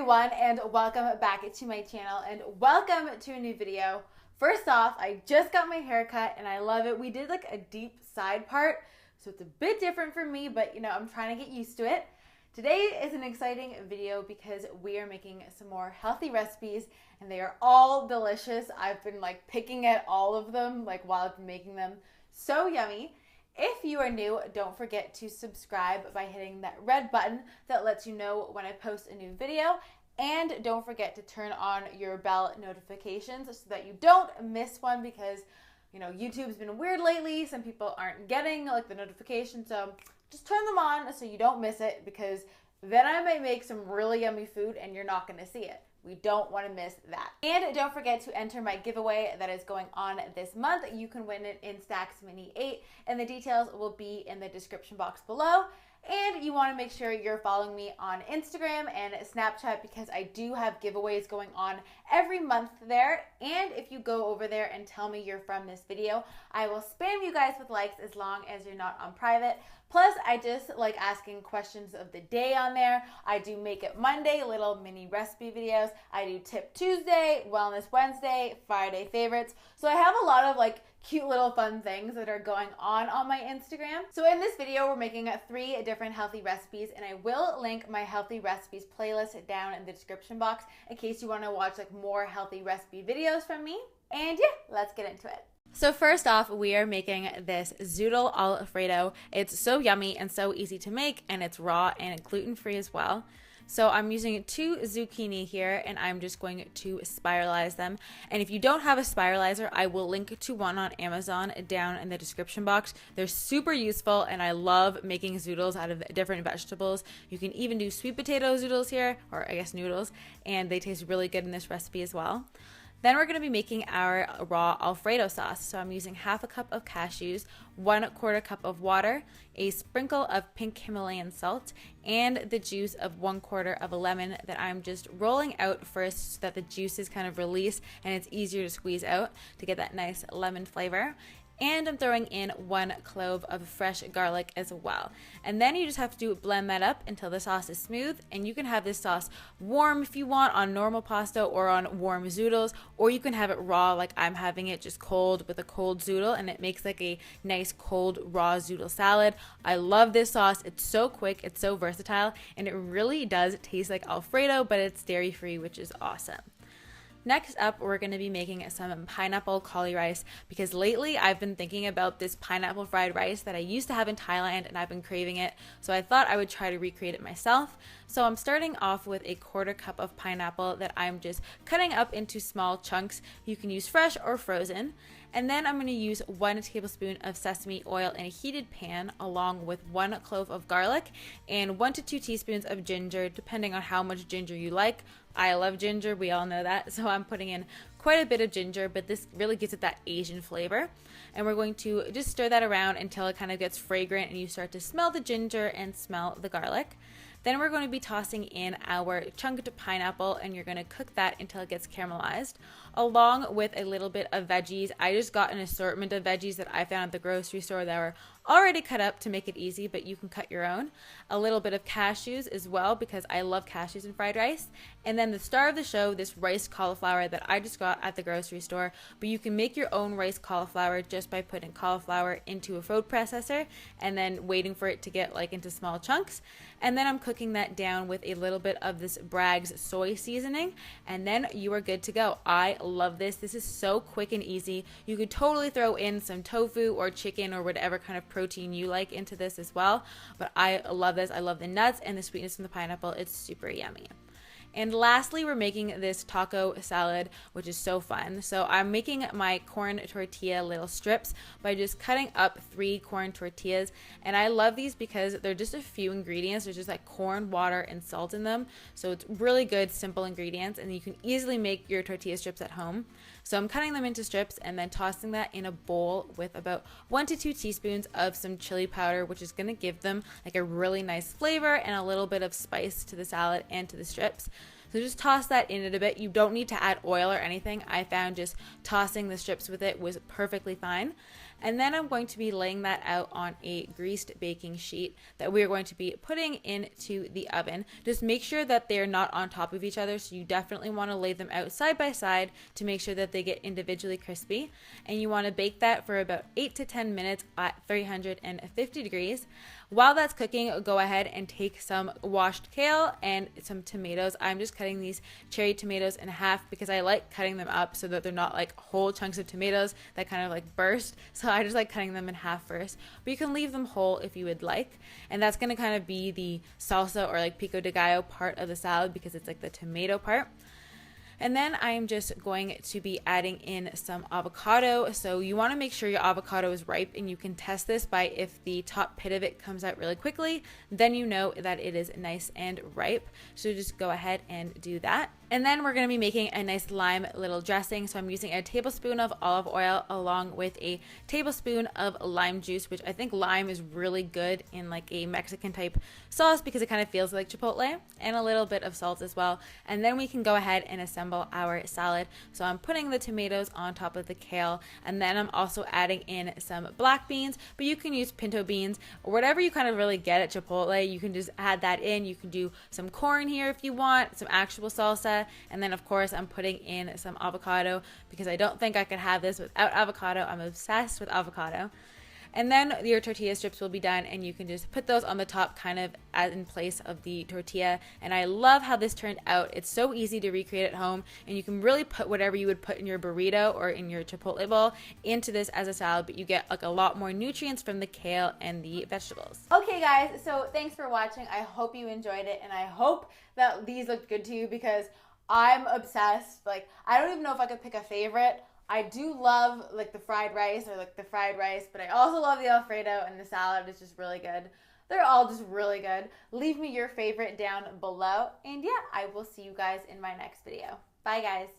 everyone, and welcome back to my channel, and welcome to a new video. First off, I just got my hair cut and I love it. We did like a deep side part, so it's a bit different for me, but you know, I'm trying to get used to it. Today is an exciting video because we are making some more healthy recipes and they are all delicious. I've been like picking at all of them like while I've been making them. So yummy. If you are new, don't forget to subscribe by hitting that red button that lets you know when I post a new video. And don't forget to turn on your bell notifications so that you don't miss one, because you know YouTube's been weird lately. Some people aren't getting like the notifications, so just turn them on so you don't miss it, because then I might make some really yummy food and you're not going to see it. We don't want to miss that. And don't forget to enter my giveaway that is going on this month. You can win an INSTAX Mini 8, and the details will be in the description box below. And you want to make sure you're following me on Instagram and Snapchat, because I do have giveaways going on every month there. And if you go over there and tell me you're from this video, I will spam you guys with likes as long as you're not on private. Plus, I just like asking questions of the day on there. I do Make It Monday, little mini recipe videos. I do Tip Tuesday, Wellness Wednesday, Friday favorites. So I have a lot of like cute little fun things that are going on my Instagram. So in this video, we're making 3 different healthy recipes, and I will link my healthy recipes playlist down in the description box in case you want to watch like more healthy recipe videos from me. And yeah, let's get into it. So first off, we are making this Zoodle Alfredo. It's so yummy and so easy to make, and it's raw and gluten-free as well. So I'm using 2 zucchini here, and I'm just going to spiralize them. And if you don't have a spiralizer, I will link to one on Amazon down in the description box. They're super useful, and I love making zoodles out of different vegetables. You can even do sweet potato zoodles here, or I guess noodles, and they taste really good in this recipe as well. Then we're going to be making our raw Alfredo sauce. So I'm using half a cup of cashews, 1/4 cup of water, a sprinkle of pink Himalayan salt, and the juice of 1/4 of a lemon that I'm just rolling out first so that the juices kind of release and it's easier to squeeze out to get that nice lemon flavor. And I'm throwing in 1 clove of fresh garlic as well. And then you just have to blend that up until the sauce is smooth. And you can have this sauce warm if you want on normal pasta or on warm zoodles, or you can have it raw like I'm having it, just cold with a cold zoodle, and it makes like a nice cold raw zoodle salad. I love this sauce. It's so quick, it's so versatile, and it really does taste like Alfredo, but it's dairy free, which is awesome. Next up, we're going to be making some pineapple cauli rice, because lately I've been thinking about this pineapple fried rice that I used to have in Thailand and I've been craving it, so I thought I would try to recreate it myself. So I'm starting off with a 1/4 cup of pineapple that I'm just cutting up into small chunks. You can use fresh or frozen. And then I'm going to use 1 tablespoon of sesame oil in a heated pan, along with 1 clove of garlic and 1 to 2 teaspoons of ginger, depending on how much ginger you like. I love ginger, we all know that, so I'm putting in quite a bit of ginger, but this really gives it that Asian flavor. And we're going to just stir that around until it kind of gets fragrant and you start to smell the ginger and smell the garlic. Then we're going to be tossing in our chunked pineapple, and you're going to cook that until it gets caramelized, along with a little bit of veggies. I just got an assortment of veggies that I found at the grocery store that were already cut up to make it easy, but you can cut your own. A little bit of cashews as well, because I love cashews in fried rice. And then the star of the show, this riced cauliflower that I just got at the grocery store, but you can make your own riced cauliflower just by putting cauliflower into a food processor and then waiting for it to get like into small chunks. And then I'm cooking that down with a little bit of this Bragg's soy seasoning, and then you are good to go. I love this. This is so quick and easy. You could totally throw in some tofu or chicken or whatever kind of protein you like into this as well, but I love this. I love the nuts and the sweetness from the pineapple. It's super yummy. And lastly, we're making this taco salad, which is so fun. So I'm making my corn tortilla little strips by just cutting up 3 corn tortillas. And I love these because they're just a few ingredients. There's just like corn, water, and salt in them. So it's really good, simple ingredients, and you can easily make your tortilla strips at home. So I'm cutting them into strips and then tossing that in a bowl with about 1 to 2 teaspoons of some chili powder, which is going to give them like a really nice flavor and a little bit of spice to the salad and to the strips. So just toss that in it a bit. You don't need to add oil or anything. I found just tossing the strips with it was perfectly fine. And then I'm going to be laying that out on a greased baking sheet that we're going to be putting into the oven. Just make sure that they're not on top of each other, so you definitely want to lay them out side by side to make sure that they get individually crispy. And you want to bake that for about 8 to 10 minutes at 350 degrees. While that's cooking, go ahead and take some washed kale and some tomatoes. I'm just cutting these cherry tomatoes in half because I like cutting them up so that they're not like whole chunks of tomatoes that kind of like burst. So I just like cutting them in half first, but you can leave them whole if you would like. And that's going to kind of be the salsa or like pico de gallo part of the salad because it's like the tomato part. And then I'm just going to be adding in some avocado. So you want to make sure your avocado is ripe, and you can test this by if the top pit of it comes out really quickly, then you know that it is nice and ripe. So just go ahead and do that. And then we're going to be making a nice lime little dressing. So I'm using a tablespoon of olive oil along with a tablespoon of lime juice, which I think lime is really good in like a Mexican type sauce because it kind of feels like chipotle, and a little bit of salt as well. And then we can go ahead and assemble our salad. So I'm putting the tomatoes on top of the kale, and then I'm also adding in some black beans, but you can use pinto beans or whatever you kind of really get at Chipotle. You can just add that in. You can do some corn here if you want, some actual salsa. And then of course I'm putting in some avocado because I don't think I could have this without avocado. I'm obsessed with avocado. And then your tortilla strips will be done, and you can just put those on the top kind of as in place of the tortilla. And I love how this turned out. It's so easy to recreate at home, and you can really put whatever you would put in your burrito or in your chipotle bowl into this as a salad, but you get like a lot more nutrients from the kale and the vegetables. Okay guys, so thanks for watching. I hope you enjoyed it, and I hope that these looked good to you because I'm obsessed. Like, I don't even know if I could pick a favorite. I do love like the fried rice but I also love the Alfredo, and the salad is just really good. They're all just really good. Leave me your favorite down below, and yeah, I will see you guys in my next video. Bye guys.